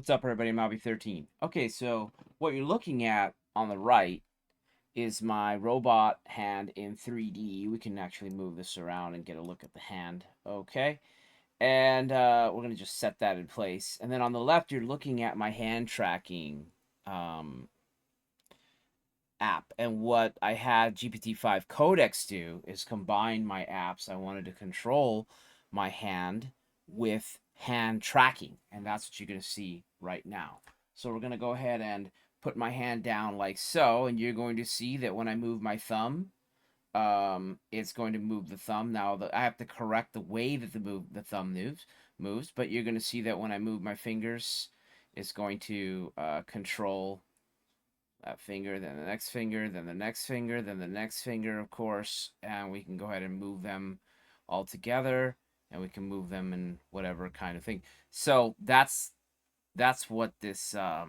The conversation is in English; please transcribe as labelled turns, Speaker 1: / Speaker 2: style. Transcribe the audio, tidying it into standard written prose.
Speaker 1: What's up, everybody? Malby13. Okay, so what you're looking at on the right is my robot hand in 3D. We can actually move this around and get a look at the hand. Okay, and we're going to just set that in place. And then on the left, you're looking at my hand tracking um, app. And what I had GPT-5 Codex do is combine my apps. I wanted to control my hand with hand tracking, and that's what you're going to see right now. So we're going to go ahead and put my hand down like so, and you're going to see that when I move my thumb, it's going to move the thumb. Now I have to correct the way that the thumb moves, but you're going to see that when I move my fingers, it's going to control that finger, then the next finger, then the next finger, then the next finger, of course, and we can go ahead and move them all together, and we can move them in whatever kind of thing. So that's what this does.